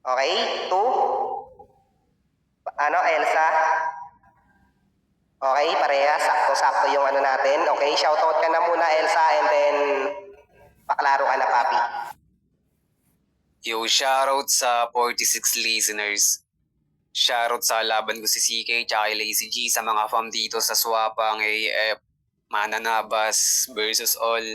Okay, two. Elsa? Okay, parehas. Sakto-sakto yung ano natin. Okay, shoutout ka na muna, Elsa, and then paklaro ka na, Papi. Yo, shoutout sa 46 listeners. Shoutout sa laban ko si CK tsaka Lazy G sa mga fam dito sa Swapang AF, Mananabas versus all.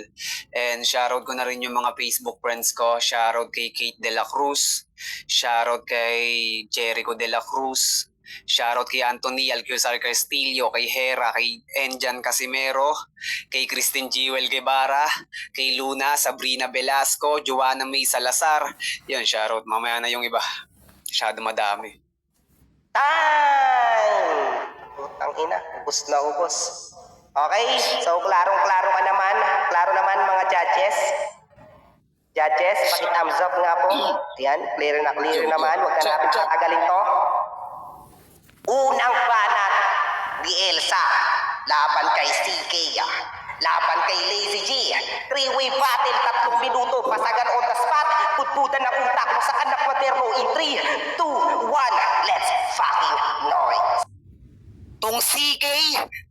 And shoutout ko na rin yung mga Facebook friends ko. Shoutout kay Kate De La Cruz. Shoutout kay Jericho De La Cruz. Shoutout kay Anthony Alcuzar Castillo, kay Hera, kay Enjan Casimero, kay Christine Jewel Guevara, kay Luna, Sabrina Velasco, Joanna May Salazar. Yun, shoutout. Mamaya na yung iba. Masyado madami. Time! Putang ina, ubos na ubos. Okay, so klarong-klaro ka naman. Klaro naman mga judges. Judges, paki-thumbs up nga po. Yan, clear naman. Huwag na natin tatagalin to. Unang banat ni Elsa. Laban kay CK. Laban kay Lazy G. Three-way battle, 3 minuto. Pasagan on the spot. Putputan ng utak mo sa anak materno in 3, 2, 1. Let's fucking noise. Tong CK,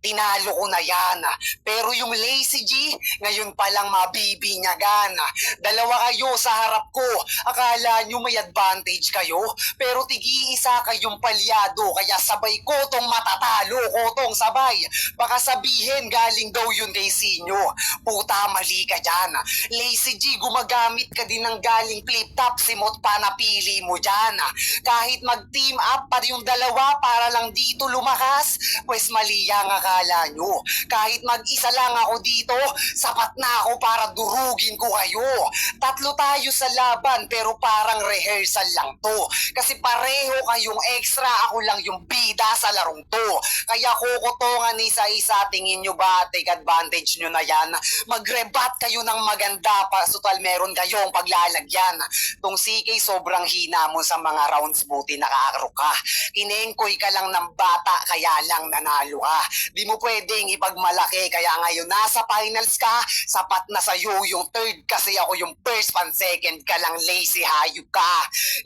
tinalo ko na yan. Pero yung Lazy G, ngayon palang mabibinyagan. Dalawa kayo sa harap ko. Akala nyo may advantage kayo, pero tigi-isa kayong palyado. Kaya sabay ko tong matatalo ko tong sabay. Baka sabihin galing daw yun kay Sinyo. Puta, mali ka dyan. Lazy G, gumagamit ka din ng galing flip-top. Simot pa napili mo dyan. Kahit mag-team up pa yung dalawa para lang dito lumakas, pues mali ang akala nyo. Kahit mag-isa lang ako dito, sapat na ako para durugin ko kayo. Tatlo tayo sa laban pero parang rehearsal lang to. Kasi pareho kayong extra, ako lang yung bida sa larong to. Kaya kukutongan isa-isa, tingin nyo ba take advantage nyo na yan? Mag-rebat kayo ng maganda pa, sutal meron kayong paglalagyan. Tong CK sobrang hina mo sa mga rounds, buti nakakaro ka. Kinengkoy ka lang ng bata, kaya lang nanalo ka. Di mo pwedeng ipagmalaki, kaya ngayon nasa finals ka, sapat na sa'yo yung third kasi ako yung first pan second ka lang, Lazy, hayop ka.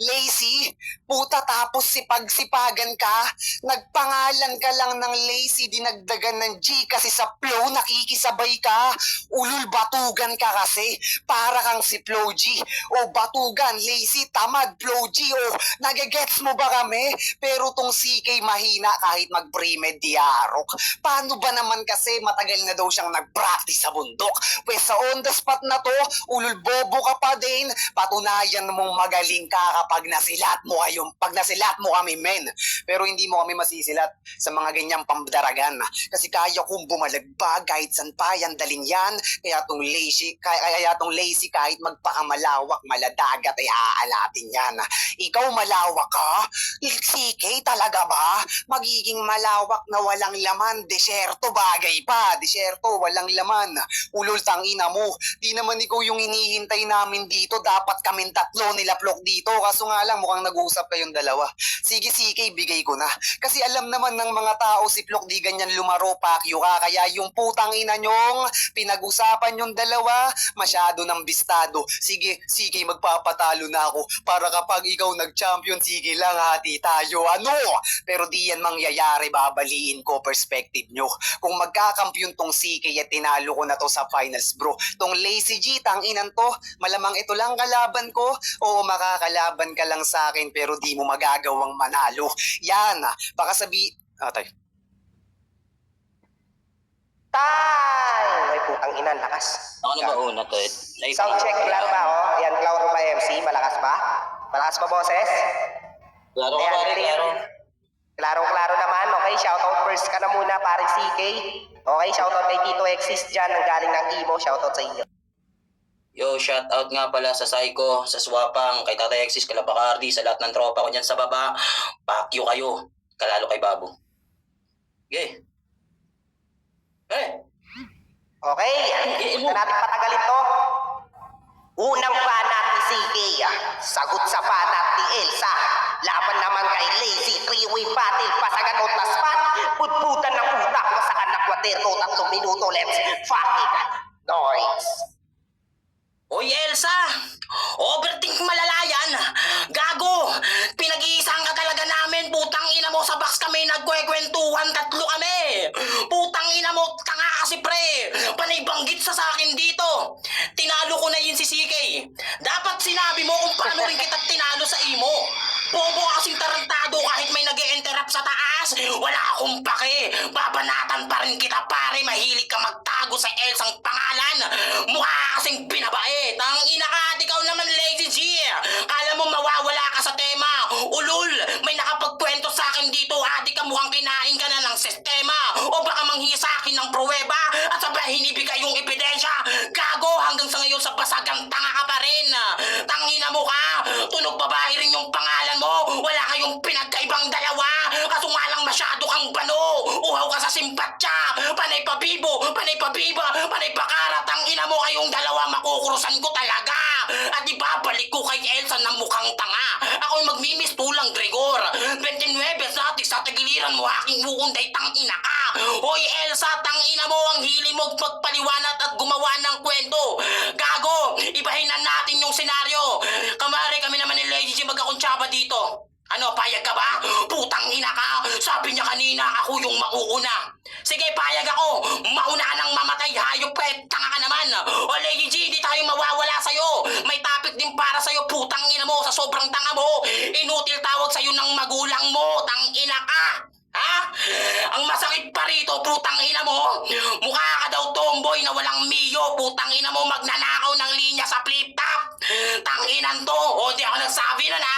Lazy, puta, tapos sipag-sipagan ka, nagpangalan ka lang ng Lazy, dinagdagan ng G kasi sa flow nakikisabay ka. Ulul, batugan ka kasi, para kang si Flow G. O batugan, Lazy, tamad, Flow G. O nagagets mo ba kami? Pero tong CK mahina kahit mag-pre-med diarok. Paano ba naman kasi matagal na daw siyang nag-practice sa bundok? Pues sa on the spot na to, ulul bobo ka pa din. Patunayan mong magaling ka kapag nasilat mo kayong, pag nasilat mo kami, men. Pero hindi mo kami masisilat sa mga ganyang pambdaragan. Kasi kaya kong bumalagbag kahit san pa yan dalin yan. Kaya tong lazy kahit magpakamalawak, maladagat ay aalatin yan. Ikaw malawak ka? CK talaga ba? Magiging malawak na walang laman, desyerto bagay pa, desyerto walang laman. Ulol tangina mo, di naman ikaw yung hinihintay namin dito, dapat kaming tatlo nilaplok dito, kaso nga lang mukhang nag-uusap kayong dalawa. Sige CK, bigay ko na. Kasi alam naman ng mga tao si Plok di ganyan lumaro, pakyo ka, kaya yung putang ina nyong pinag-usapan yung dalawa, masyado ng bistado. Sige, CK, magpapatalo na ako para kapag ikaw nag-champion, sige lang hati tayo, ano? Pero di yan mangyayari, babaliin ko perspective nyo. Kung magkakampyon tong CK at tinalo ko na to sa finals, bro. Tong Lazy G, tanginan to, malamang ito lang kalaban ko. Oo, makakalaban ka lang sa akin pero di mo magagawang manalo. Yan, baka tay. Time! Ay putang ina, lakas. Ako na ba una to? Sound check, klaro ba ako? Yan, klaro ba MC? Malakas ba? Malakas ba, boses? Klaro ka Ayan, pare, clear. klaro. Klaro-klaro naman. Okay, shoutout first ka na muna, pare CK. Okay, shoutout kay Tito Exis dyan, ang galing ng Imo. Shoutout sa inyo. Yo, shout out nga pala sa Psycho, sa Swapang, kay Tata Exis, kay Labacardi, sa lahat ng tropa ko dyan sa baba. Pakyo kayo, kalalo kay Babu. Okay. Okay, na natin patagalin to. Unang banat ni CK, sagot sa banat ni Elsa. Laban naman kay Lazy, three-way battle, pasagan on the spot. Putputan ng utak mo sa anak waterno, 3 minuto, let's fucking noise. Oy Elsa, overthink malala yan. Gago, panay banggit sa akin dito. Tinalo ko na yun si CK. Dapat sinabi mo kung paano rin kita tinalo sa imo. Bobo ka kasing tarantado kahit may nag-e-interrupt sa taas. Wala akong pake. Babanatan pa rin kita pare. Mahilig ka magtago sa Elsang pangalan. Mukha kasing binabae. Tangina ka, at ikaw naman Lazy G. Kala mo mawawala ka sa tema. Ulul, may nakapagkwento sa akin dito. Adi ka mukhang kinain ka na ng sistema. O baka manghingi sa akin ng pruweba at sabihin ibigay yung ebidensya. Gago, hanggang sa ngayon sa basagang tanga ka pa rin. Tangina mo ka. Tunog babae rin yung pangalan mo. Wala kayong pinagkaibang dalawa. Kaso nga lang masyado kang bano. Uhaw ka sa simpatya. Panay pa bibo, panay pa biba, panay pa kara. Tangina mo kayong dalawa, makukurusan ko talaga. At ibabalik ko kay Elsa na mukhang tanga. Ako'y magmimistulang Gregor. 29 natik sa tagiliran mo aking huunday tangina ka. Hoy Elsa, tangina mo ang hili mo magpaliwanat at gumawa ng kwento. Gago, ibahin na natin yung senaryo. Kamari kami naman ni Lady G magkakuntsaba dito. Ano, payag ka ba? Putang ina ka. Sabi niya kanina, ako yung mauuna. Sige, payag ako. Mauna ka nang mamatay. Hayop ka, tanga ka naman. O Lady G, di tayo mawawala sa'yo. May topic din para sa'yo. Putang ina mo, sa sobrang tanga mo. Inutil tawag sa'yo ng magulang mo. Tang ina ka. Ha? Ang masakit pa rito, putang ina mo. Mukha ka daw tomboy na walang miyo. Putang ina mo, magnanakaw ng linya sa flip-top. Tanginan to. O, di ako nagsabi na na.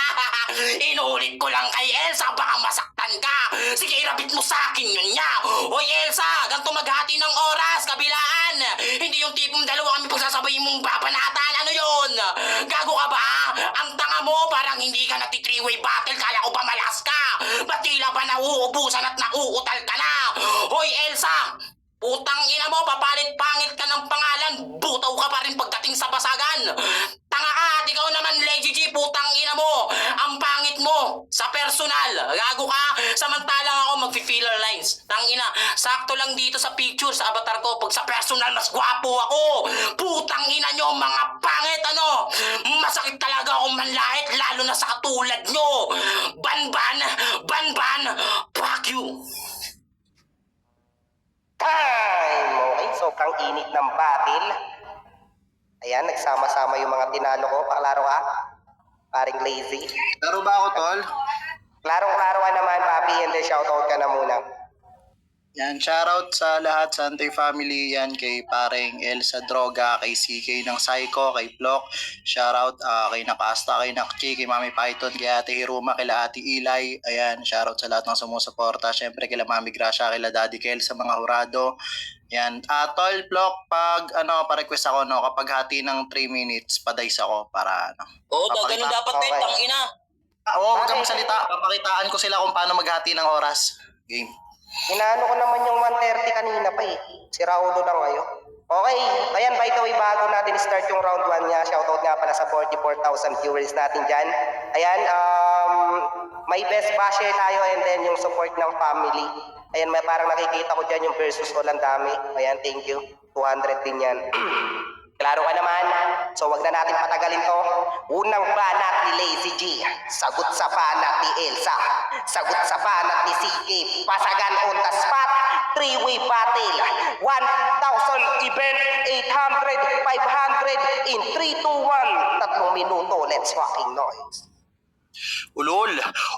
Inulit ko lang kay Elsa, baka masaktan ka. Sige, irabit mo sa akin yun niya. Hoy Elsa, ganito maghati ng oras, kabilaan. Hindi yung tipong dalawa kami pagsasabayin mong babanatan. Ano yun? Gago ka ba? Ang tanga mo, parang hindi ka nagti-three-way battle. Kala ko ba malas ka? Ba't tila ba nauubusan at nauutal ka na? Hoy Elsa, putang ina mo, papalit pangit ka ng pangalan. Butaw ka pa rin pagdating sa basagan. Tanga ka, at ikaw naman Lady G, putang ina mo. Ang pangit mo sa personal. Gago ka, samantalang ako mag-filler lines. Tangina, sakto lang dito sa picture, sa avatar ko. Pag sa personal, mas gwapo ako. Putang ina nyo, mga pangit, ano. Masakit talaga akong manlait, lalo na sa katulad nyo. Banban, banban, fuck you. Time! Okay, sobrang init ng battle. Ayan, nagsama-sama yung mga tinalo ko. Paklaro ka? Paring Lazy. Laro ba ako, tol? Klarong-klaro ka naman, papi, and then shoutout ka na muna. Yan, shoutout sa lahat sa Antay family, yan kay pareng Elsa Droga, kay CK ng Psycho, kay Flock, shoutout kay Nakasta, kay Nakchi, kay Mami Python, kay Ate Hiruma, kay Ate Ilay, ayan, shoutout sa lahat ng sumusuporta, syempre kay Mami Gracia, kay Daddy Kel, sa mga hurado, yan. Tol, Flock, pa-request ako, no, kapag hati ng 3 minutes, padice ako para, Oo, ganun dapat Okay. tangina. Oo, huwag kang salita, papakitaan ko sila kung paano maghati ng oras. Game. Inaano ko naman yung 130 kanina pa eh. Si Raulo lang kayo. Okay, ayan, by the way, bago natin start yung round 1 niya, shoutout nga pala sa 44,000 viewers natin dyan. Ayan, may best basher tayo and then yung support ng family. Ayan, may parang nakikita ko dyan yung versus ko lang dami. Ayan, thank you. 200 din yan. Klaro ka naman. So wag na natin patagalin to. Unang banat ni Lazy G. Sagot sa banat ni Elsa. Sagot sa banat ni CK. Pasagan on the spot. 3-way battle. 1,000 event. 800, 500 in 3, 2, 1. 3 minuto. Let's fucking noise. Ulol,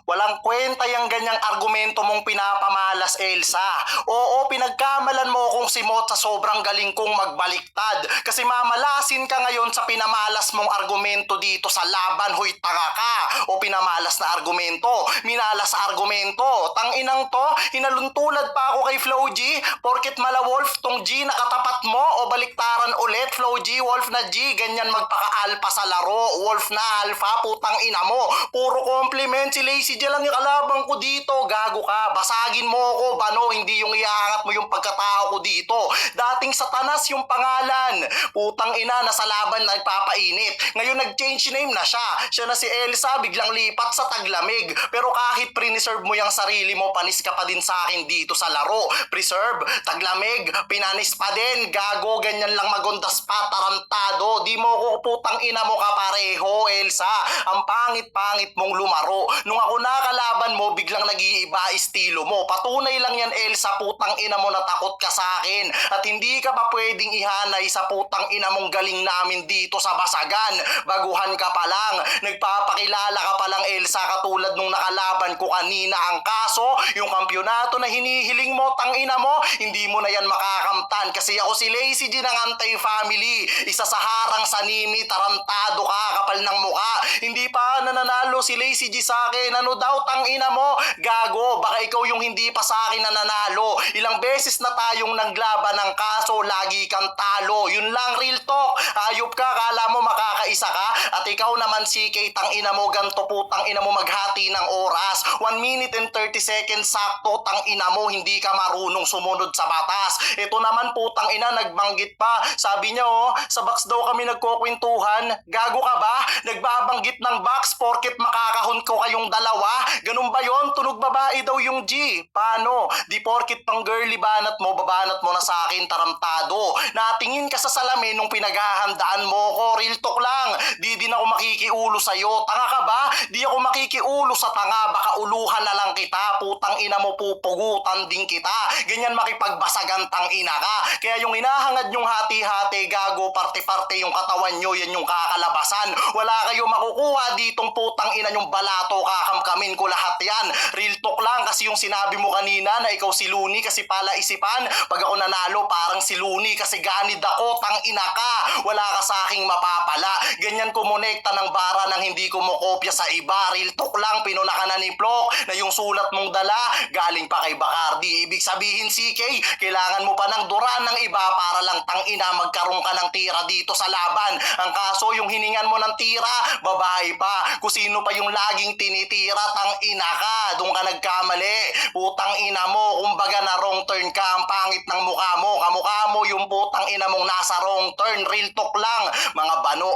walang kwenta yung ganyang argumento mong pinapamalas, Elsa. Oo, pinagkamalan mo kung simot sa sobrang galing kong magbaliktad. Kasi mamalasin ka ngayon sa pinamalas mong argumento dito sa laban. Hoy, tanga ka. O pinamalas na argumento. Minalas sa argumento. Tanginang to, hinaluntulad pa ako kay Flo G. Porket mala Wolf tong G nakatapat mo. O baliktaran ulit, Flo G, Wolf na G. Ganyan magpaka-alpha sa laro. Wolf na alpha, putang ina mo. Puro compliment, si Lazy G lang yung kalaban ko dito. Gago ka, basagin mo ako, bano, hindi yung iaangat mo yung pagkatao ko dito. Dating Satanas yung pangalan. Putang ina, nasa laban nagpapainit. Ngayon nag-change name na siya. Siya na si Elsa, biglang lipat sa taglamig. Pero kahit pre-reserve mo yung sarili mo, panis ka pa din sa akin dito sa laro. Preserve, taglamig, pinanis pa din. Gago, ganyan lang magundas pa, tarantado. Di mo ko putang ina mo kapareho, Elsa. Ang pangit-pangit talent mong lumaro. Nung ako nakalaban mo, biglang nag-iiba estilo mo. Patunay lang yan, Elsa, putang ina mo na takot ka sa akin. At hindi ka pa pwedeng ihanay sa putang ina mong galing namin dito sa Basagan. Baguhan ka pa lang. Nagpapakilala ka pa lang, Elsa, katulad nung nakalaban ko kanina. Ang kaso, yung kampyonato na hinihiling mo, tang ina mo, hindi mo na yan makakamtan. Kasi ako si Lazy G ng Anti-Family. Isa sa harang sa nimi, tarantado ka, kapal ng muka. Hindi pa nananalo si Lazy G sa akin. Ano daw, tang ina mo? Gago, baka ikaw yung hindi pa sa akin nananalo. Ilang beses na tayong naglaban ng kaso, lagi kang talo. Yun lang, real talk. Ayop ka, kala mo makakaisa ka? At ikaw naman, CK, tang ina mo, ganto putang ina mo maghati ng oras. 1 minute and 30 seconds sakto, tang ina mo, hindi ka marunong sumunod sa batas. Ito naman putang ina, nagbanggit pa. Sabi niya sa box daw kami nagkukwentuhan. Gago ka ba? Nagbabanggit ng box porket makakahon ko kayong dalawa? Ganun ba yon? Tunog babae daw yung G. Paano? Di porket pang girly banat mo, babanat mo na sa akin, tarantado. Natingin ka sa salamin nung pinaghahandaan mo ko. Real talk lang. Di din ako makikiulo sa'yo. Tanga ka ba? Di ako makikiulo sa tanga. Baka uluhan na lang kita. Putang ina mo, pupugutan din kita. Ganyan makipagbasagan, tang ina ka. Kaya yung hinahangad yung hati-hati, gago, parte-parte yung katawan nyo, yan yung kakalabasan. Wala kayo makukuha ditong putang ina yung balato, kakamkamin ko lahat yan. Real talk lang, kasi yung sinabi mo kanina na ikaw si Looney kasi pala isipan. Pag ako nanalo, parang si Looney kasi ganid ako, tang ina ka. Wala ka sa aking mapapala. Ganyan kumonekta ng bara nang hindi ko mo kopya sa iba. Real talk lang, pinuna ka na ni Plok na yung sulat mong dala galing pa kay Bacardi. Ibig sabihin, CK, kailangan mo pa ng duran ng iba para lang tang ina magkaroon ka ng tira dito sa laban. Ang kaso, yung hiningan mo ng tira, babae pa. Kung sino pa yung laging tinitira, tang ina ka. Doon ka nagkamali. Putang ina mo, kumbaga na wrong turn ka. Ang pangit ng mukha mo. Kamukha mo yung putang ina mong nasa wrong turn. Real talk lang, mga bano.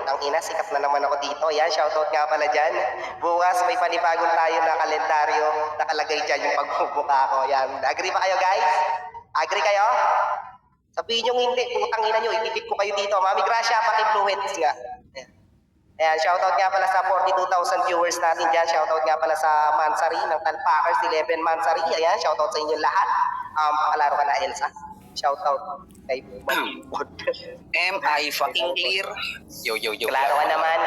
Ang ina, sikat na naman ako dito. Yan, shoutout nga pala dyan. Bukas may panibagong tayo na kalendaryo. Nakalagay dyan yung pagbubuka ko. Yan, agree ba kayo, guys? Agree kayo? Sabihin nyo hindi, putang ina nyo, ipipik ko kayo dito. Mami Gracia, paki-fluence nga. Ayan, shoutout nga pala sa 42,000 viewers natin dyan. Shoutout nga pala sa Mansari ng Talpakers, 11 Mansari. Ayan, shoutout sa inyo lahat. Pakalaro ka na, Elsa. Shoutout kay Am I fucking clear? Yo. Klaro ka naman.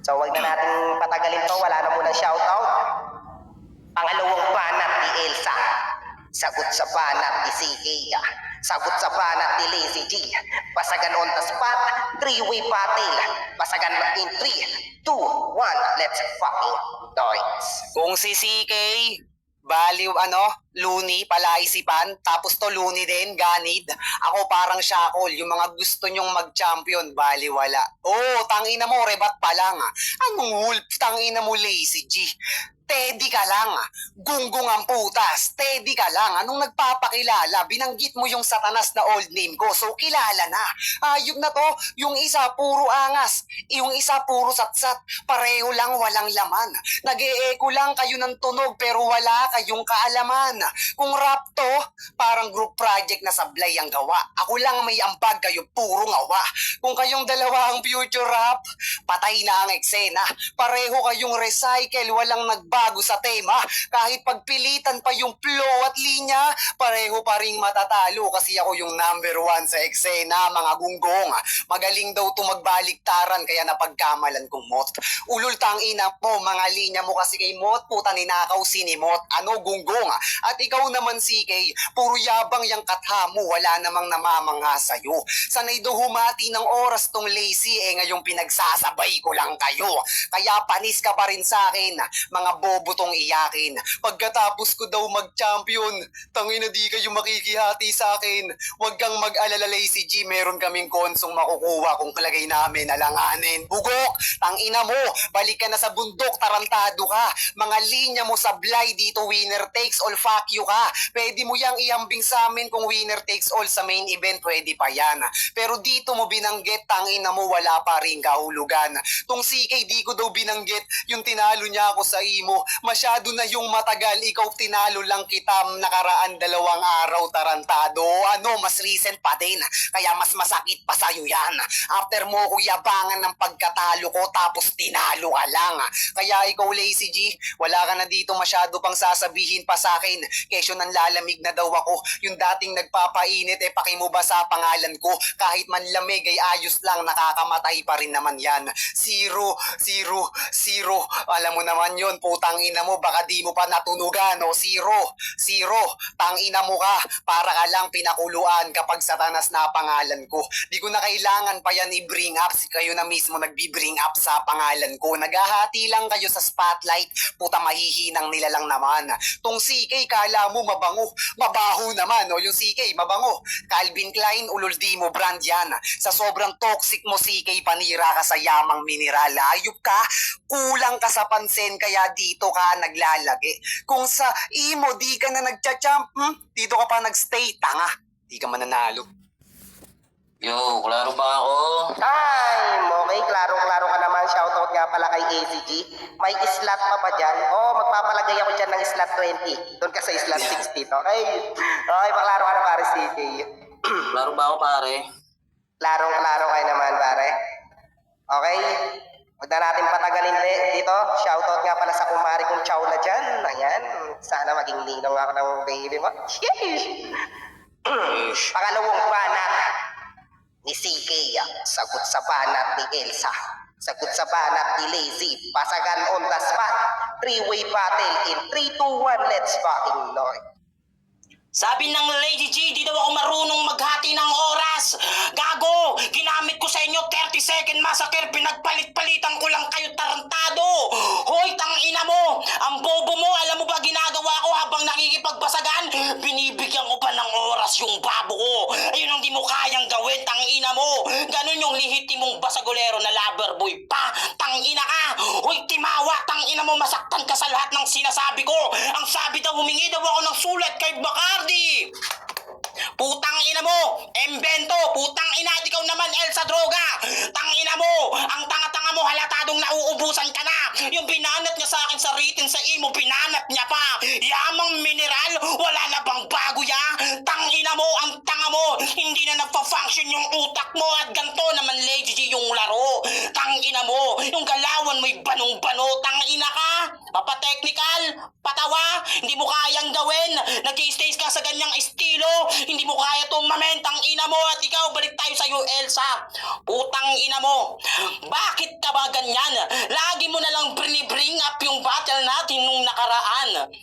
So, wag na natin patagalin to. Wala na munang shoutout. Pangalawang banat ni Elsa. Sagot sa banat ni CK. Sagot sa banat ni Lazy G. Basagan on the spot. 3-way battle. Basagan in 3, 2, 1. Let's fucking do it. Kung si CK, baliw Looney, palaisipan, tapos to Looney din, ganid. Ako parang Shackle, yung mga gusto nyong mag-champion, baliwala. Oh, tangina mo, rebat pa lang. Anong wolf, tangina mo, Lazy G? Steady ka lang. Gunggong ang putas. Steady ka lang. Anong nagpapakilala? Binanggit mo yung satanas na old name ko. So, kilala na. Ayop na to. Yung isa, puro angas. Yung isa, puro satsat. Pareho lang, walang laman. Nag-e-echo lang kayo ng tunog pero wala kayong kaalaman. Kung rap to, parang group project na sablay ang gawa. Ako lang may ambag, kayo puro ngawa. Kung kayong dalawa ang future rap, patay na ang eksena. Pareho kayong recycle, walang nagbago sa tema. Kahit pagpilitan pa yung flow at linya, pareho pa ring matatalo kasi ako yung number 1 sa eksena, mga gunggong. Magaling daw to magbaliktaran kaya napagkamalan kong mot. Ulul tang ina mo, mga linya mo kasi kay Mot, puta ninakaw sinimot. Ano gunggong? At ikaw naman CK, puro yabang yang katha mo, wala namang namamangha sa'yo. Sanay do humati ng oras tong lazy, ngayong pinagsasabay ko lang kayo. Kaya panis ka pa rin sa akin, mga bobo tong iyakin. Pagkatapos ko daw mag-champion, tangina di kayo makikihati sa akin. Huwag kang mag-alala Lazy G, meron kaming konsong makukuha kung kalagay namin alanganin. Bugok, tangina mo, balik ka na sa bundok, tarantado ka. Mga linya mo sablay dito, winner takes all, fuck you ka. Pwede mo yang ihambing sa amin kung winner takes all sa main event, pwede pa yan. Pero dito mo binanggit, tangina mo, wala pa rin kahulugan. Tong CK di ko daw binanggit, yung tinalo niya ako sa imo. mo, masyado na yung matagal. Ikaw tinalo lang kita nakaraan 2 araw, tarantado. Ano, mas recent pa din. Kaya mas masakit pa sa'yo yan. After mo ko yabangan ng pagkatalo ko, tapos tinalo ka lang. Kaya ikaw, Lazy G, wala ka na dito masyado pang sasabihin pa sa akin. Kesyo nang lalamig na daw ako. Yung dating nagpapainit, pakimu ba sa pangalan ko? Kahit man lamig ay ayos lang, nakakamatay pa rin naman yan. 0, 0, 0. Alam mo naman yun, putang ina mo, baka di mo pa natunugan, o 0, 0. Tang ina mo ka, para ka lang pinakuluan kapag satanas na pangalan ko. Di ko na kailangan pa yan i-bring up, kayo na mismo nagbi-bring up sa pangalan ko. Naghahati lang kayo sa spotlight, puta mahihinang nila lang naman. Tong CK, kala mo mabango, mabaho naman, o yung CK, mabango. Calvin Klein, ulol di mo brand yan. Sa sobrang toxic mo, CK, panira ka sa yamang mineral. Ayup ka, kulang ka sa pansin, kaya dito ka naglalagi. Kung sa imo, di ka na nagcha-champ, dito ka pa nagstay, tanga. Di ka mananalo. Yo, klaro ba ako? Time! Okay, klaro-klaro ka naman. Shoutout nga pala kay ACG. May slot pa ba dyan? Oo, magpapalagay ako dyan ng slot 20. Doon ka sa slot 16, okay? Okay, paklaro ka na pare, CK. Klaro ba ako, pare? Klarong-klaro kayo naman, pare. Okay? Huwag na natin patagalin dito. Shoutout nga pala sa kumari kong chow na dyan. Ayan. Sana maging ninong ako ng baby mo. Sheesh! Pangalawang banat ni CK. Sagot sa banat ni Elsa. Sagot sa banat ni Lazy. Pasagan on the spot. 3-way battle in 3, 2, 1. Let's fucking Lord. Sabi ng Lady G, di daw ako marunong maghati ng oras. Gago! Ginamit ko sa inyo 30 second massacre, pinagpalit-palitan ko lang kayo, tarantado! Hoy, tangina mo! Ang bobo mo, alam mo ba ginagawa ko habang nakikipagbasagan? Binibigyan ko pa ng oras yung babo ko. Ayun ang di mo kayang gawin, tangina mo! Ganun yung lihitimong basagolero na lover boy pa! Tangina ka! Hoy, timawa! Tangina mo, masaktan ka sa lahat ng sinasabi ko! Ang sabi daw, humingi daw ako ng sulat kay Bacardi! Putang ina mo, Embento, putang ina, ikaw naman Elsa Droga. Tang ina mo, ang tanga-tanga mo, halatadong nauubusan ka na. Yung binanat niya sa akin sa written sa imo, binanat niya pa. Yamang mineral, wala na bang bago ya? Tang ina mo, ang tanga mo, hindi na nagpa-function yung utak mo at ganto naman Lady G yung laro. Tang ina mo, yung galawan mo'y banong-bano, tang ina ka. Papa-technical, patawa, hindi mo kayang gawin. Nag-i-stays ka sa ganyang estilo, hindi mo kaya tumamentang ina mo at ikaw, balik tayo sa'yo, Elsa. Putang ina mo, bakit ka ba ganyan? Lagi mo na lang bring up yung battle natin nung nakaraan.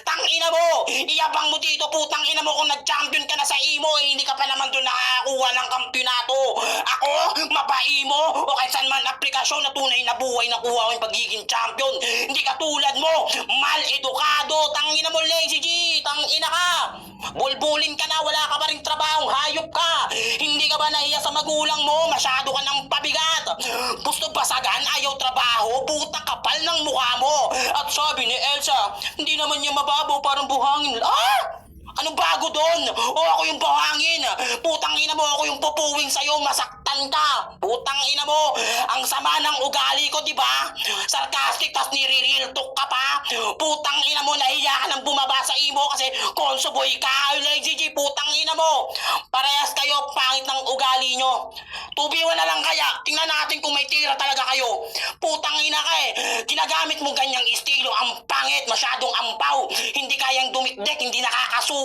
Tang ina mo, iyabang mo dito, putang ina mo, kung nag-champion ka na sa imo, hindi ka pa naman doon nakakuha ng kampyonato. Ako, mapaimo, o kahit saan man aplikasyon na tunay na buhay nakuha ko yung pagiging champion. Hindi ka tulad mo, mal-edukado, tang ina mo, Lazy G, tang ina ka. Bulbulin ka na, wala ka pa rin trabaho, hayop ka. Hindi ka ba nahiya sa magulang mo, masyado ka ng pabigat. Gusto basagan, ayaw trabaho, puta kapal ng mukha mo. At sabi ni Elsa, hindi naman niya mababaw, parang buhangin. Ah! Anong bago doon? O ako yung buhangin? Putang ina mo, ako yung pupuwing sa'yo, masaktan ka. Putang ina mo, ang sama ng ugali ko, di ba? Sarcastic, tas nire-real talk ka pa. Putang ina mo, nahiya ka nang bumaba sa imo kasi konsoboy ka. Lazy G, putang ina mo. Parehas kayo, pangit ng ugali nyo. Tubiwan na lang kaya, tingnan natin kung may tira talaga kayo. Putang ina ka eh. Ginagamit mo ganyang estilo, ang pangit, masyadong ampaw. Hindi kayang dumikdik, hindi nakakasugat.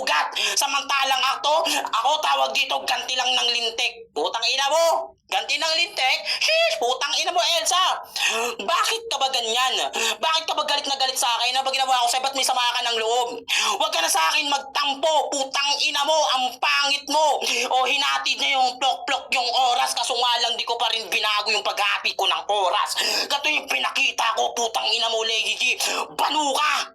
Samantalang ako tawag dito, ganti lang ng lintik. Putang ina mo, ganti ng lintik? Sheesh, putang ina mo, Elsa. Bakit ka ba ganyan? Bakit ka ba galit na galit sa akin? Ano ba ginawa ko sa'yo? Ba't may sama ka ng loob? Huwag ka na sa akin magtampo. Putang ina mo, ang pangit mo. O hinati na yung plok-plok yung oras, kaso nga lang di ko pa rin binago yung paghati ko ng oras. Gato yung pinakita ko, putang ina mo, Lady G. Banu ka!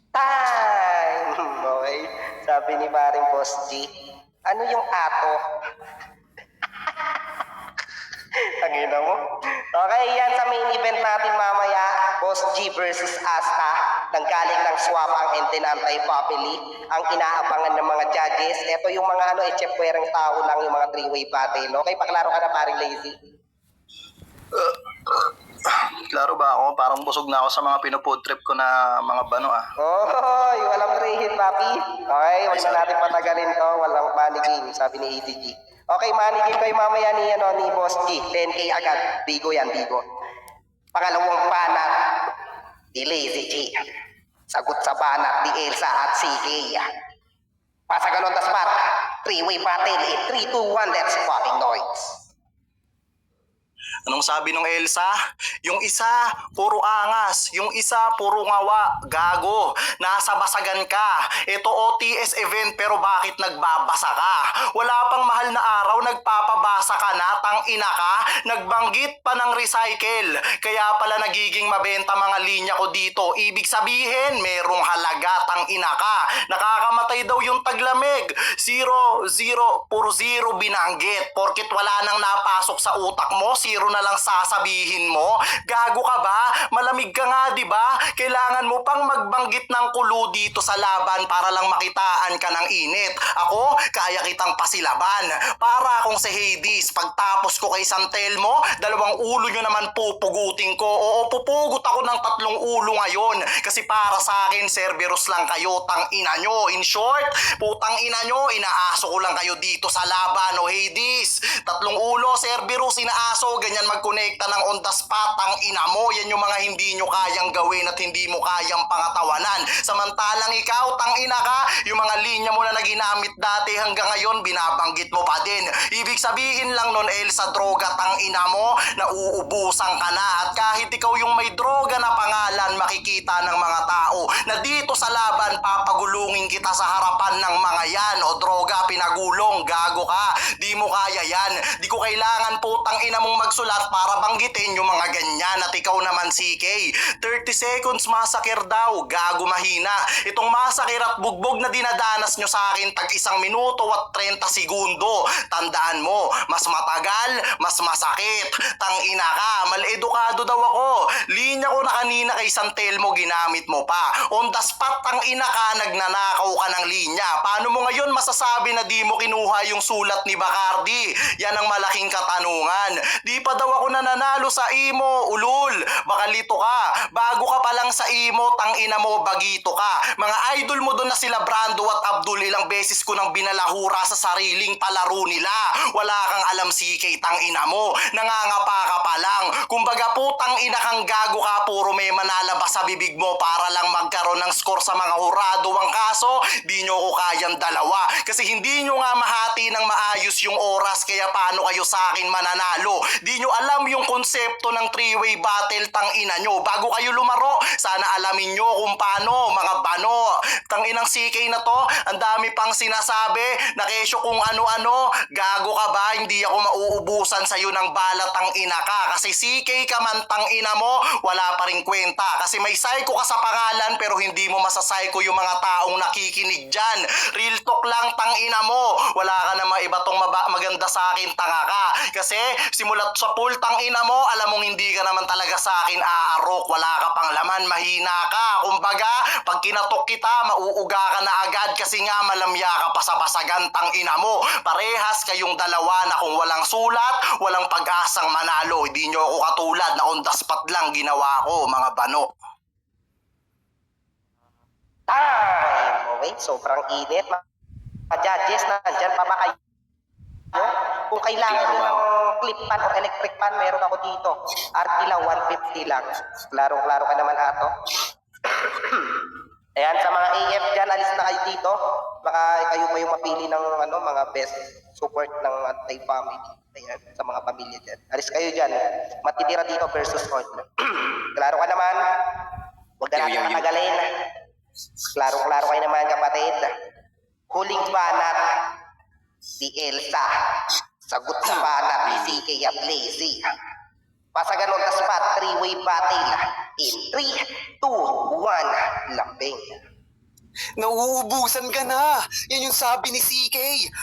Time! Okay. Sabi ni paring Boss G, ano yung ato? Tangina mo. Okay, yan sa main event natin mamaya. Boss G versus Asta. Nanggaling ng swap ang Entenantay family. Ang inaabangan ng mga judges. Ito yung mga chepwereng tao lang, yung mga 3-way battle. Okay, paklaro ka na paring Lazy. Klaro ba ako? Parang busog na ako sa mga pinupood trip ko na mga bano ah. Oy, walang rehin, papi. Okay, huwag na natin patagalin to. Walang money game, sabi ni ADG. Okay, money game kayo mamaya ni Boss G. 10K agad. Bigo yan, bigo. Pangalawang banat, ni Lazy G. Sagot sa banat ni Elsa at CK. Pasagan on the spot. Three-way battle in 3, 2, 1. Let's fucking noise. Anong sabi nung Elsa? Yung isa, puro angas. Yung isa, puro ngawa. Gago. Nasa basagan ka. Ito OTS event pero bakit nagbabasa ka? Wala pang mahal na araw, nagpapabasa ka na, tang ina ka. Nagbanggit pa ng recycle. Kaya pala nagiging mabenta mga linya ko dito. Ibig sabihin, merong halaga, tang ina ka. Nakakamatay daw yung taglamig. 0, 0, puro 0 binanggit. Porkit wala nang napasok sa utak mo, 0 na lang sasabihin mo? Gago ka ba? Malamig ka nga, di ba? Kailangan mo pang magbanggit ng kulo dito sa laban para lang makitaan ka ng init. Ako, kaya kitang pasilaban. Para akong si Hades. Pagtapos ko kay Santelmo, 2 ulo nyo naman pupugutin ko. Oo, pupugot ako ng 3 ulo ngayon. Kasi para sa akin, Cerberus lang kayo, tang ina nyo. In short, putang ina nyo, inaaso ko lang kayo dito sa laban. O Hades, 3 ulo, Cerberus, inaaso, ganyan magkonekta ng on the spot, ang ina mo. Yan yung mga hindi nyo kayang gawin at hindi mo kayang pangatawanan. Samantalang ikaw, tang ina ka, yung mga linya mo na naginamit dati hanggang ngayon, binabanggit mo pa din. Ibig sabihin lang nun, Elsa, droga, tang ina mo, nauubusan ka na. At kahit ikaw yung may droga na pangalan, makikita ng mga tao na dito sa laban, papagulungin kita sa harapan ng mga yan. O droga, pinagulong, gago ka, di mo kaya yan. Di ko kailangan, putang ina mong magsulat para banggitin yung mga ganyan. At ikaw naman, CK, 30 seconds massacre daw, gago, mahina. Itong massacre at bugbog na dinadanas nyo sa akin tag 1 minuto at 30 segundo. Tandaan mo, mas matagal, mas masakit. Tang ina ka, mal-edukado daw ako. Linya ko na kanina kay Santelmo, ginamit mo pa. On the spot, tang ina ka, nagnanakaw ka ng linya. Paano mo ngayon masasabi na di mo kinuha yung sulat ni Bacardi? Yan ang malaking katanungan. Di pa daw ako nananalo sa imo, ulul. Baka lito ka. Bago ka pa lang sa imo, tang ina mo, bagito ka. Mga idol mo doon na sila Brando at Abdul, ilang beses ko nang binalahura sa sariling palaro nila. Wala kang alam, CK, tang ina mo. Nangangapa ka pa lang. Kumbaga, putang ina kang gago ka, puro may manalabas sa bibig mo para lang magkaroon ng score sa mga hurado. Ang kaso, di nyo ko kayang dalawa. Kasi hindi nyo nga mahati ng maayos yung oras, kaya paano kayo sa akin mananalo? Di nyo alam yung konsepto ng 3-way battle, tang ina nyo. Bago kayo lumaro, sana alamin nyo kung paano, mga bano. Tang inang CK na to, ang dami pang sinasabi, na kesyo kung ano-ano. Gago ka ba? Hindi ako mauubusan sa'yo ng balat, tang ina ka. Kasi CK ka man, tang ina mo, wala pa rin kwenta. Kasi may psycho ka sa pangalan, pero hindi mo masapsyko yung mga taong nakikinig dyan. Real talk lang, tang ina mo. Wala ka na maiba tong maganda sa akin, tanga ka. Kasi simulat sa pool, tang ina mo, alam mong hindi ka naman talaga sa akin aarok. Wala ka pang laman, mahina ka. Kumbaga, pag kinatok kita, mauuga ka na agad kasi nga malamya ka pa sa basagan, tang ina mo. Parehas kayong dalawa na kung walang sulat, walang pag-asang manalo. Hindi nyo ako katulad na on the spot lang ginawa ko, mga bano. Time! Okay, sobrang init. Mga judges, nandyan pa ba kayo? Kung kailangan nyo ng clip pan o electric pan, meron ako dito. RT lang, 150 lang. Klaro-klaro ka naman, ato. Ayan, sa mga AF dyan, alis na kayo dito. Baka kayo pa yung mapili ng mga best support ng anti-family. Ayan, sa mga pamilya dyan. Alis kayo dyan. Matitira dito versus all. Klaro ka naman. Huwag na natin matagalin. Klaro-klaro kayo naman, kapatid. Huling banat ni Elsa. Sagot sa banat ni CK at Lazy. Pasagan on the spot, 3-way battle in 3, 2, 1, lambing. Nauubusan ka na. Yan yung sabi ni CK.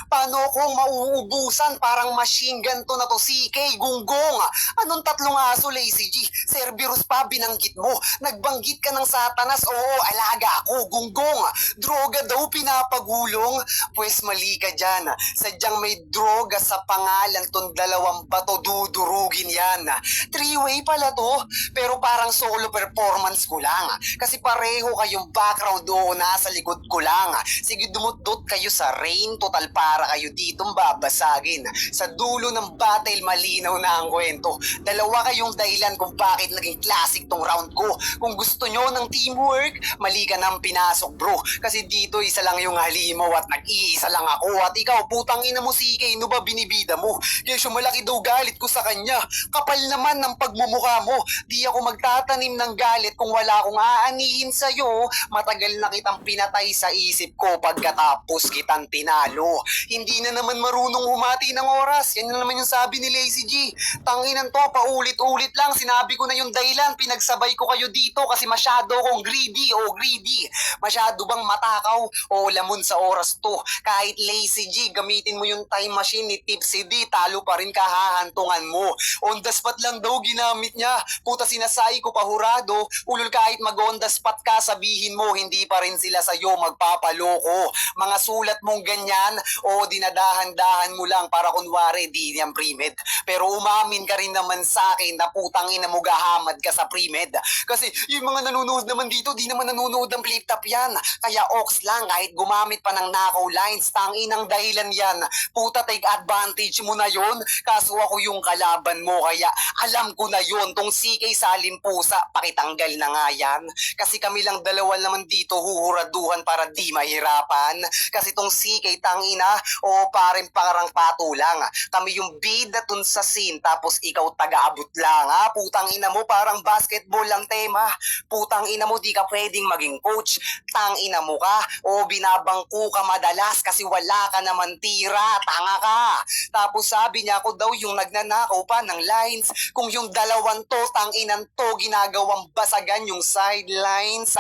Paano akong mauubusan? Parang machine gun to na to, CK. Gunggong. Anong tatlong aso, Lazy G? Cerberus pa, binanggit mo. Nagbanggit ka ng satanas. Oo, alaga ako. Gunggong. Droga daw pinapagulong. Pwes mali ka dyan. Sadyang may droga sa pangalan tong dalawang bato. Dudurugin yan. Three-way pala to. Pero parang solo performance ko lang. Kasi pareho kayong background doon nasa likod ko lang. Sige, dumudot kayo sa rain. Total para kayo ditong babasagin. Sa dulo ng battle, malinaw na ang kwento. Dalawa kayong dahilan kung bakit naging classic tong round ko. Kung gusto nyo ng teamwork, mali ka nang pinasok, bro. Kasi dito isa lang yung halimaw at nag-iisa lang ako. At ikaw, putang ina mo, CK, no ba binibida mo? Kesyo malaki daw galit ko sa kanya. Kapal naman ng pagmumukha mo. Di ako magtatanim ng galit kung wala akong aanihin sa'yo. Matagal na kitang pinatay sa isip ko pagkatapos kitang tinalo. Hindi na naman marunong humati ng oras. Yan na naman yung sabi ni Lazy G. Tanginan to, paulit-ulit lang. Sinabi ko na yung dahilan. Pinagsabay ko kayo dito kasi masyado akong greedy o greedy. Masyado bang matakaw o lamon sa oras to? Kahit Lazy G, gamitin mo yung time machine ni Tipsy D, talo pa rin kahahantungan mo. On the spot lang daw ginamit niya. Puta, sinasay ko pahurado. Ulol, kahit mag-on the spot ka, sabihin mo, hindi pa rin sila sa'yo magpapaloko. Mga sulat mong ganyan, o dinadahan-dahan mo lang para kunwari di niyang pre-med. Pero umamin ka rin naman sa akin na putang ina mo gahamad ka sa pre-med. Kasi yung mga nanonood naman dito, di naman nanonood ng flip-top yan. Kaya ox lang, kahit gumamit pa ng nakaw lines, tanginang dahilan yan. Puta, take advantage mo na yon. Kaso ako yung kalaban mo, kaya alam ko na yon. Tong CK Salimpusa, pakitanggal na nga yan. Kasi kami lang dalawa naman dito huhuraduhan para di mahirapan. Kasi tong CK tangina, o parang parang patulang. Kami yung bida dun sa scene, tapos ikaw taga-abot lang, ha? Putang ina mo, parang basketball lang tema. Putang ina mo, di ka pwedeng maging coach. Tang ina mo ka, o binabangko ka madalas kasi wala ka naman tira. Tanga ka. Tapos sabi niya ako daw yung nagnanakaw pa ng lines. Kung yung dalawang to, tanginan to, ginagawang basagan yung sidelines,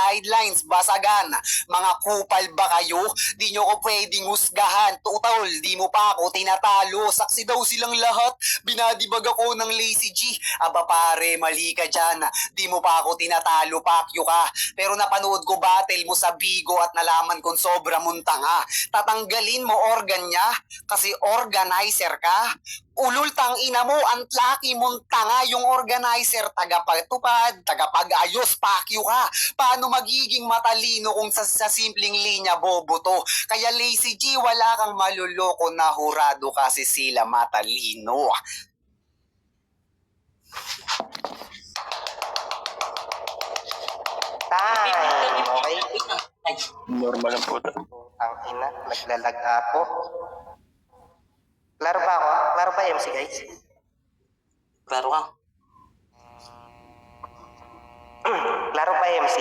basagan. Mga kupal ba kayo? Di nyo ko pwedeng husgahan. Total, di mo pa ako tinatalo. Saksi daw silang lahat. Binadibag ako ng Lazy G. Aba pare, mali ka dyan. Di mo pa ako tinatalo, pakyo ka. Pero napanood ko battle mo sa Bigo at nalaman kong sobra mong tanga. Tatanggalin mo organ niya kasi organizer ka. Ulul, tang ina mo, ang laki mong tanga yung organizer, tagapagtupad, tagapag-ayos, pakyo ka. Paano magiging matalino kung sa simpleng linya bobo to? Kaya Lazy G, wala kang maluloko na hurado kasi sila matalino. Time, okay? Normal lang po. Ang ina, naglalag ako. Klaro ba ako? Klaro ba MC, guys? Klaro ka. Klaro ba MC?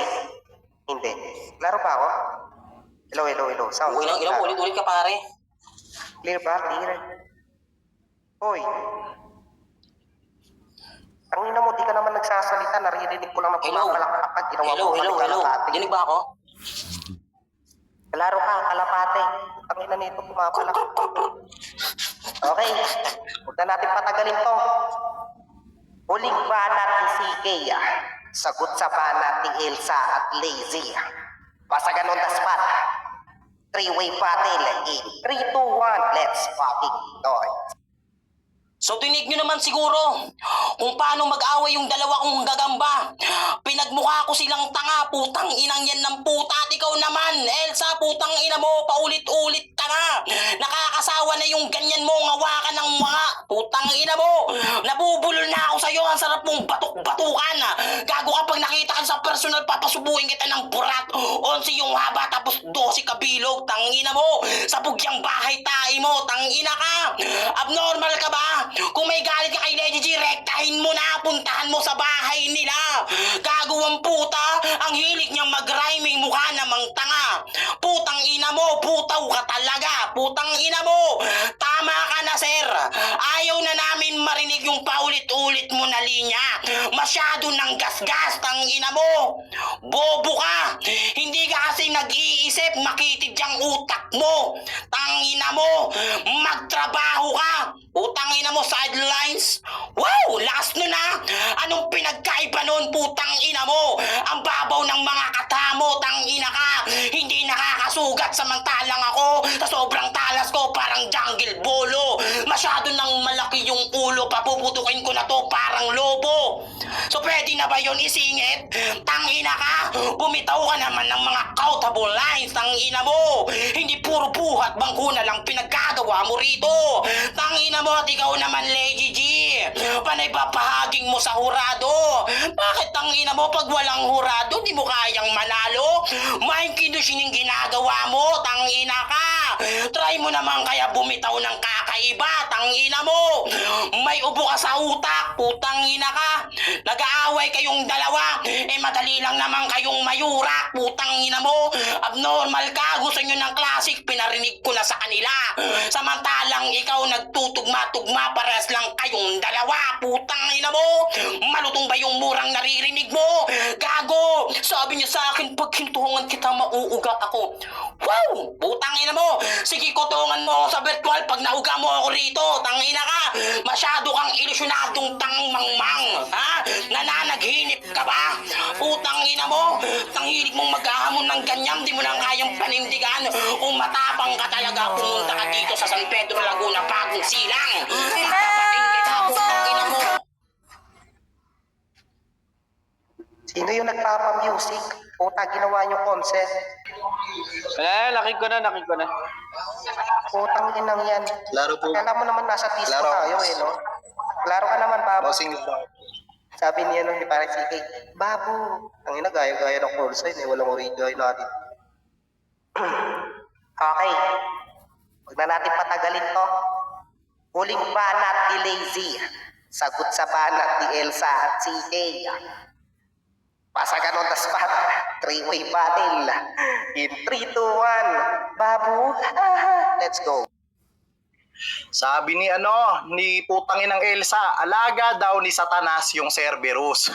Hindi. Klaro ba ako? Hello. Sound. Ilang Klaro. ulit-ulit ka pare. Clear ba? Clear. Hoy. Ang ina mo, di ka naman nagsasalita. Naririnig ko lang na Hello. pumapalakpakan. Ginawa Hello. mo kalapate. Dinig ba ako? Klaro ka, kalapate. Ang ina nito pumapalakpak. Okay. Huwag na natin patagalin to. Huling banat ni CK. Sagot sa banat ni Elsa at Lazy. Basagan on the spot. Three-way battle in 3, 2, 1. Let's fucking do it. So tinig nyo naman siguro kung paano mag-away yung dalawa kong gagamba. Pinagmukha ko silang tanga, putang inang yan ng puta. At ikaw naman, Elsa, putang ina mo, paulit-ulit tanga. Nakakasawa na yung ganyan mo, ngawakan ng mga putang ina mo. Nabubulol na ako sa'yo, ang sarap mong batuk-batukan. Gago ka pag nakita ka sa personal, papasubuhin kita ng burat. 11 yung haba, tapos 12 kabilog, tangina mo. Sa bugyang bahay tayo mo, tangina ka. Abnormal ka ba? Kung may galit ka kay Lazy G, rektahin mo na, puntahan mo sa bahay nila. Gago ang puta, ang hilig niyang mag-rhyming, mukha namang tanga. Putang ina mo, putaw ka talaga. Putang ina mo, tama ka na sir. Ayaw na namin rin marinig yung paulit-ulit mo na linya. Masyado ng gasgas, tangina mo. Bobo ka. Hindi ka kasi nag-iisip, makitid yung utak mo. Tangina mo, magtrabaho ka. Putangina mo, sidelines. Wow, lakas nun ha. Anong pinagkaiba nun, putang ina mo? Ang babaw ng mga kata mo, tangina ka. Hindi nakakasugat samantalang ako sa sobrang talas ko parang jungle bolo. Masyado nang malaki yung ulo, papuputukin ko na to parang lobo. So pwede na ba yun isingit? Tangina ka, bumitaw ka naman ng mga quotable lines, tangina mo. Hindi puro buhat bangko na lang pinagkagawa mo rito. Tangina mo at ikaw naman, Lady G. Panay ba pahaging mo sa hurado? Bakit tangina mo pag walang hurado di mo kayang manalo? May kinusining ginagawa mo, tangina ka. Try mo naman kaya bumitaw ng kakaiba, tangina mo. May ubo ka sa utak, putangina ka. Nag-aaway kayong dalawa, madali lang naman kayong mayurak, putangina mo. Abnormal ka, gusto nyo ng classic, pinarinig ko na sa kanila. Samantalang ikaw nagtutugma-tugma, pares lang kayong dalawa, putangina mo. Malutong ba yung murang naririnig mo? Gago, sabi niya sa akin, pag hintuhungan kita, mauuga ako. Wow, putangina mo. Sige, kotongan mo ako sa virtual pag nauga mo ako rito, tangina ka. Masyado kang ilusyonadong tangmangmang, ha? Nananaghinip ka ba? Putangina mo, tanghilig mong maghahamon ng ganyan, di mo na kayang panindigan. Kung matapang ka talaga, pumunta ka dito sa San Pedro Laguna, Bagong Silang. Pagkapating kita, putangina mo. Sino yung nagpapa-music? Puta, ginawa niyo concert. Nakik ko na. Putang inang yan. Laro po. Kala mo naman nasa disco Laro. tayo eh, no? Klaro ka naman, Babo. Bossing Sabi niya nung ni Pare CK, Babo, ang ina, gaya-gaya ng call sign eh, walang original natin. Okay. Huwag na natin patagalin to. Huling banat ni Lazy. Sagot sa banat ni Elsa at CK. Pasagan on the spot. Three-way battle. In 3, 2, 1. Babu. Let's go. Sabi ni ni putangin ng Elsa, alaga daw ni Satanas yung Cerberus.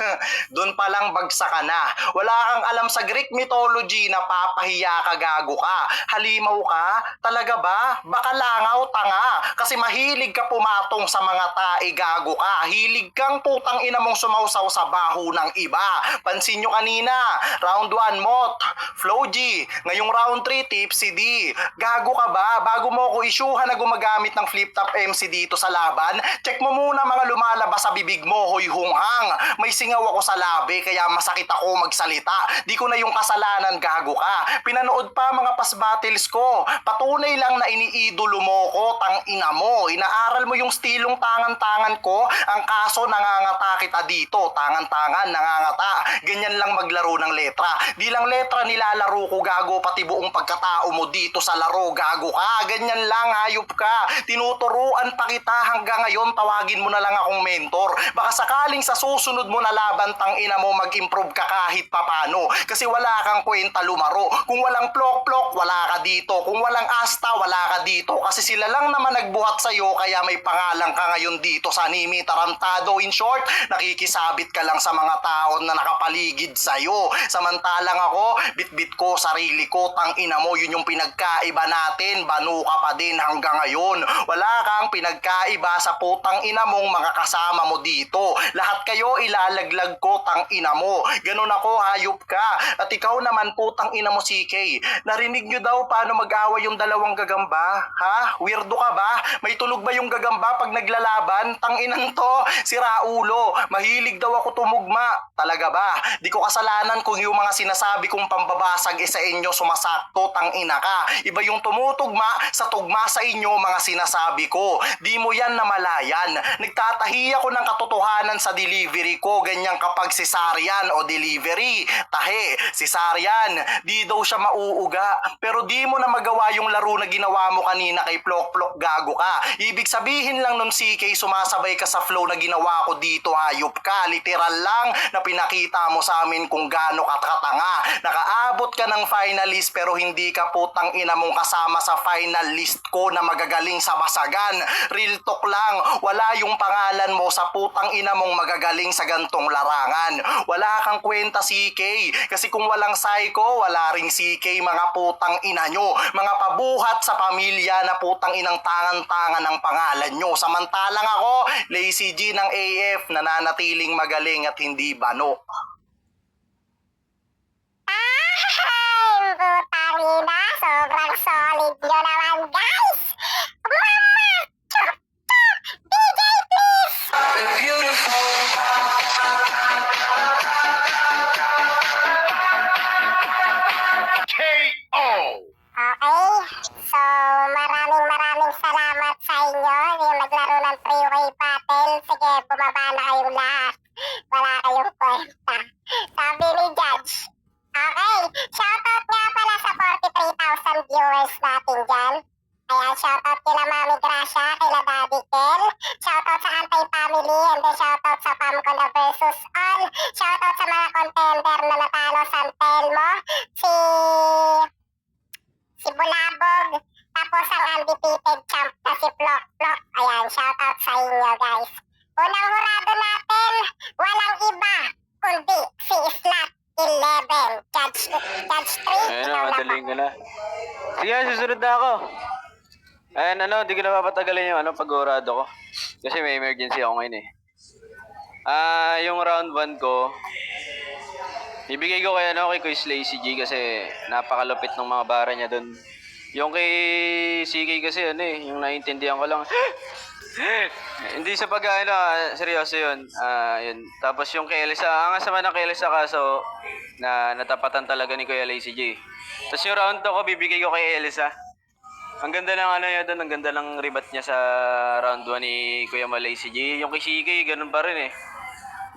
Doon pa lang bagsak ka na. Wala kang alam sa Greek mythology na papahiya ka, gago ka. Halimaw ka? Talaga ba? Baka langaw, tanga. Kasi mahilig ka pumatong sa mga tae, gago ka. Hilig kang putang ina mong sumausaw sa baho ng iba. Pansin nyo kanina, round 1 Mot, Flo G. Ngayong round 3 Tipsy D. Gago ka ba? Bago mo ako isyuhan na gumagamit ng flip-top MC dito sa laban, check mo muna mga lumalabas sa bibig mo, hoy hunghang. May singaw ako sa labi kaya masakit ako magsalita. Di ko na yung kasalanan, gago ka. Pinanood pa mga past battles ko. Patunay lang na iniidolo mo ko, tang ina mo. Inaaral mo yung stilong tangan-tangan ko. Ang kaso nangangata kita dito. Tangan-tangan, nangangata. Ganyan lang maglaro ng letra. Di lang letra nilalaro ko, gago. Pati buong pagkatao mo dito sa laro, gago ka. Ganyan lang, hayop ka. Tinuturuan pa kita hanggang ngayon, tawagin mo na lang akong mentor. Baka sakaling sa susunod mo na laban, tang ina mo, mag-improve ka kahit papano. Kasi wala kang kwenta lumaro. Kung walang plok-plok, wala ka dito. Kung walang asta, wala ka dito. Kasi sila lang naman nagbuhat sa'yo, kaya may pangalan ka ngayon dito sa Anime Tarantado. In short, nakikisabit ka lang sa mga tao na nakapaligid sa'yo. Samantalang ako, bit-bit ko, sarili ko, tang ina mo, yun yung pinagkaiba natin. Banu ka pa din hanggang ngayon. Wala kang pinagkaiba sa putang ina mong mga kasama mo dito. Lahat kayo ilalaglag ko, tang ina mo. Ganun ako, hayop ka. At ikaw naman, putang ina mo, CK. Narinig nyo daw paano mag-away yung dalawang gagamba? Ha? Weirdo ka ba? May tulog ba yung gagamba pag naglalaban? Tang inang to, si Raulo. Mahilig daw ako tumugma. Talaga ba? Di ko kasalanan kung yung mga sinasabi kong pambabasag sa inyo sumasakto, tang ina ka. Iba yung tumutugma sa tugma sa inyo, mga sinasabi ko. Di mo yan namalayan. Nagtatahi ako ng katotohanan sa delivery ko. Ganyan kapag cesarean o delivery. Tahe, cesarean. Di daw siya mauuga. Pero di mo na magawa yung laro na ginawa mo kanina kay Plok-Plok, gago ka. Ibig sabihin lang nun, CK, sumasabay ka sa flow na ginawa ko dito, hayop ka. Literal lang na pinakita mo sa amin kung gaano ka katanga. Nakaabot ka ng finalist pero hindi ka putang ina mong kasama sa finalist ko na magagaling sa basag papayagan. Real talk lang, wala yung pangalan mo sa putang ina mong magagaling sa gantong larangan. Wala kang kwenta CK, kasi kung walang psycho, wala ring CK mga putang ina nyo. Mga pabuhat sa pamilya na putang inang tangan-tangan ng pangalan nyo. Samantalang ako, Lazy G ng AF, nananatiling magaling at hindi bano. Putang ina, sobrang solid nyo naman, guys! Mama! Chok! Chok! DJ, please! Okay, so maraming salamat sa inyo yung naglaro ng three-way battle. Sige, bumaba na kayong lahat. Wala kayong kwenta. Sabi ni Judge. Okay, shoutout nga pala sa 43,000 viewers natin dyan. Ayan, shoutout kila Mami Gracia, kila Daddy Kel. Shoutout sa Antay Family, and then shoutout sa Pam Ko na versus all. Shoutout sa mga contender na natalo, San Telmo, si Bulabog, tapos ang undefeated champ na si Plok Plok. Ayan, shoutout sa inyo, guys. Unang hurado natin, walang iba, kundi si Slot 11. Judge 3, Ayun ikaw na, na madaling ko na. Sige, susunod na ako. Ayan, di ko na papatagalin yung pag-urado ko. Kasi may emergency ako ngayon eh. Yung round 1 ko, ibigay ko kay Quiz Lazy G kasi napakalupit ng mga bara niya doon. Yung kay CK kasi yung naiintindihan ko lang. Hindi sa pag seryoso yun. Yun. Tapos yung kay Elisa, angas naman ng kay Elisa kaso na natapatan talaga ni Kuya Lazy G. Tapos yung round 2 ko, bibigay ko kay Elisa. Ang ganda ng niya doon, ang ganda ng ribat niya sa round 1 ni Kuya Lazy G. Yung kay CK, ganun pa rin eh.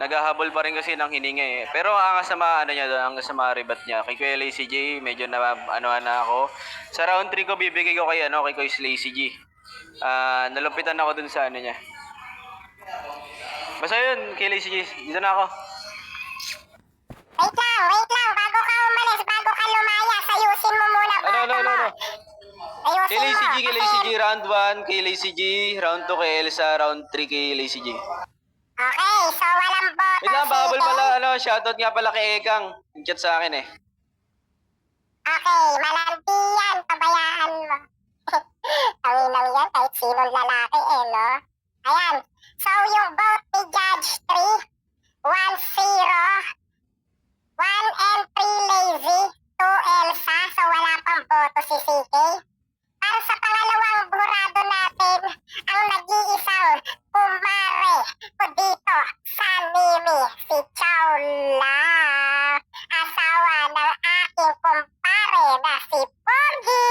Naghahabol pa rin kasi ng hininga eh. Pero ang sama niya doon, ang sama ribat niya. Kay Kuya Lazy G, medyo na ako. Sa round 3 ko bibigay ko kay Kuya Lazy G. Nalupitan ako dun sa niya. Basta yun, kay Lazy G. Dito na ako. Wait lang, bago ka umalis, bago ka lumayas, ayusin mo muna Ano? Ayusin Kay Lazy G, mo, kay Lazy G, round 1, kay Lazy G, round 2 kay Elsa, round 3 kay Lazy G. Okay, so walang botong Wait lang, pahabol chicken. pala, shoutout nga pala kay Ekang. Chat sa akin eh. Okay, malandi yan, pabayaan mo. Tawin yan, kahit sinong lalaki no? Ayan, so yung vote ni Judge 3, 1-0, 1 and 3 Lazy, 2 Elsa, so wala pang boto si CK. Para sa pangalawang burado natin, ang nag-iisang kumare ko dito sa Nimi, si Chowla, asawa ng aking kumpare na si Porgy.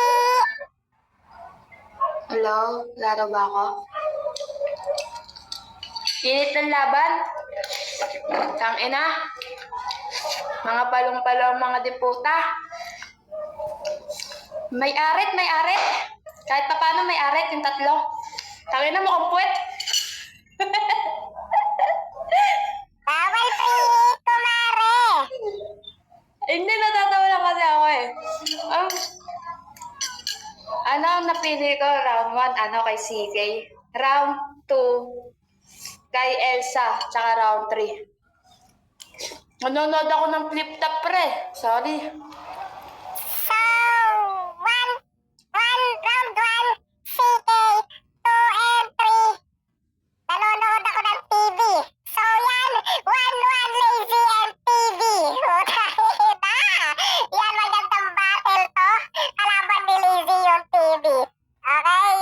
Hello? Laro ba ako? Init ng laban? Tangina? Mga palong-palo ang mga deputa. May arit. Kahit pa paano may arit yung tatlo. Tangina mo kung puwet. Bawal pilit, kumare. Hindi, natatawa lang kasi ako eh. Ano ang napili ko? Round 1, kay CK. Round 2, kay Elsa. Tsaka round 3. Nanonood ako ng flip-top pre. Sorry. So, round 1, CK, 2 and 3. Nanonood ako ng TV. So yan, 1-1 Lazy and TV. Utahina. Yan, magandang battle to. Kalaban ni Lazy yung TV. Okay?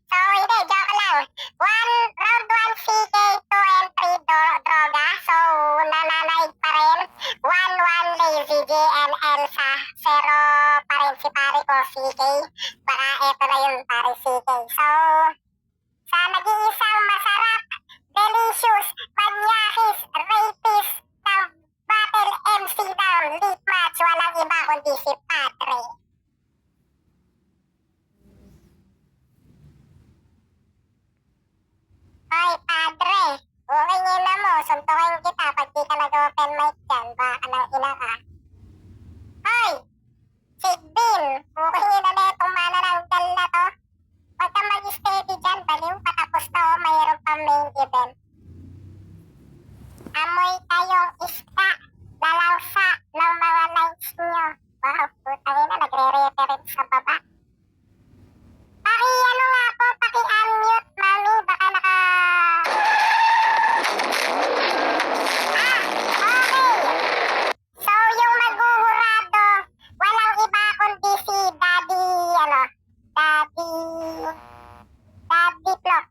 So, hindi, joke lang. Round 1 CK, 2 and 3 droga. So, nananaig pa rin. 1-1 Lazy G and Elsa. 0 pa rin si pare ko CK. Baka eto na yung pare CK. So, sa nag-iisang masarap, delicious, manyakis, rapist ng battle MC ng lead match, walang iba kundi si Padre. Hoy, Padre, bukingin na mo, suntukin kita pag di ka nag-open mic dyan, baka nang ina ka. Hoy, Sigbin, bukingin na na itong mana main event. Amoy kayong isda, lalangsa ng mga lights nyo. Wow, putang ina, nagre-reference sa baba. Ano nga po, paki-unmute, mami, baka naka... Okay. So, yung maghuhurado, walang iba kundi si Daddy Plot.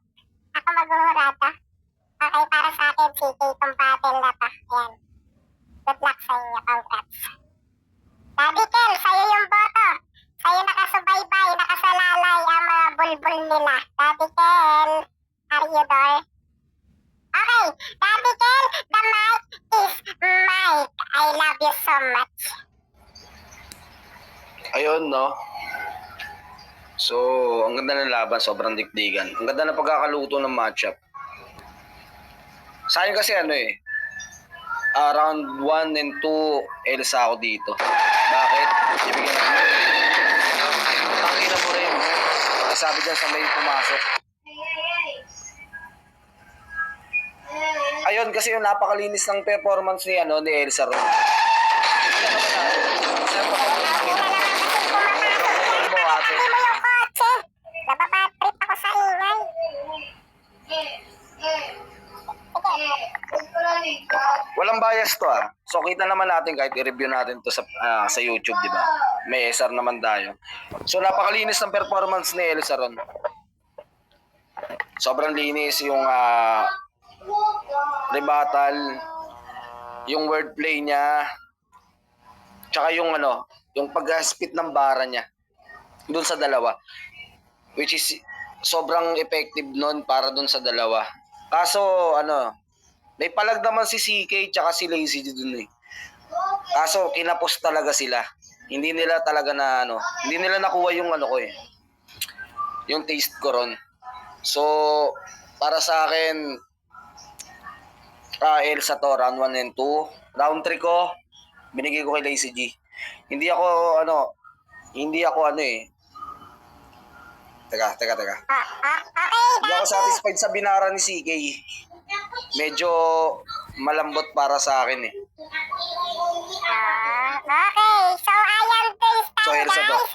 Ako maghuhurado. Okay, para sa akin, CK, itong battle na to. Ayan. Good luck sa inyo, congrats. Daddy Kel, sa'yo yung boto. Sa'yo nakasubaybay, nakasalalay ang mga bulbul nila. Daddy Kel, are you there? Okay, Daddy Kel, the mic is mine. I love you so much. Ayun, no? So, ang ganda ng laban, sobrang dikdikan. Ang ganda ng pagkakaluto ng matchup. Sa akin kasi round 1 and 2, Elsa ako dito. Bakit? Ibigyan natin. Tangina mo rin. Sabi dyan sa may pumasok. Ayun, kasi yung napakalinis ng performance ni Elsa ron. Hindi mo yung kotse. Napapatrip ako sa ingay. Walang bias to So kita naman natin kahit i-review natin to sa YouTube, di ba? May SR naman tayo. So napakalinis ng performance ni Elsa ron. Sobrang linis yung rebuttal, yung wordplay niya, tsaka yung yung pag-spit ng bara niya dun sa dalawa. Which is sobrang effective nun para dun sa dalawa. Kaso may palag naman si CK tsaka si Lazy dun Kaso kinapos talaga sila. Hindi nila talaga hindi nila nakuha yung yung taste ko ron. So, para sa akin, Elsa to, round 1 and 2. Round 3 ko, binigay ko kay Lazy G. Hindi ako Teka. Okay, Hindi ako satisfied sa binara ni CK. Medyo malambot para sa akin Okay, so ayan, this So, time Elsa to. guys,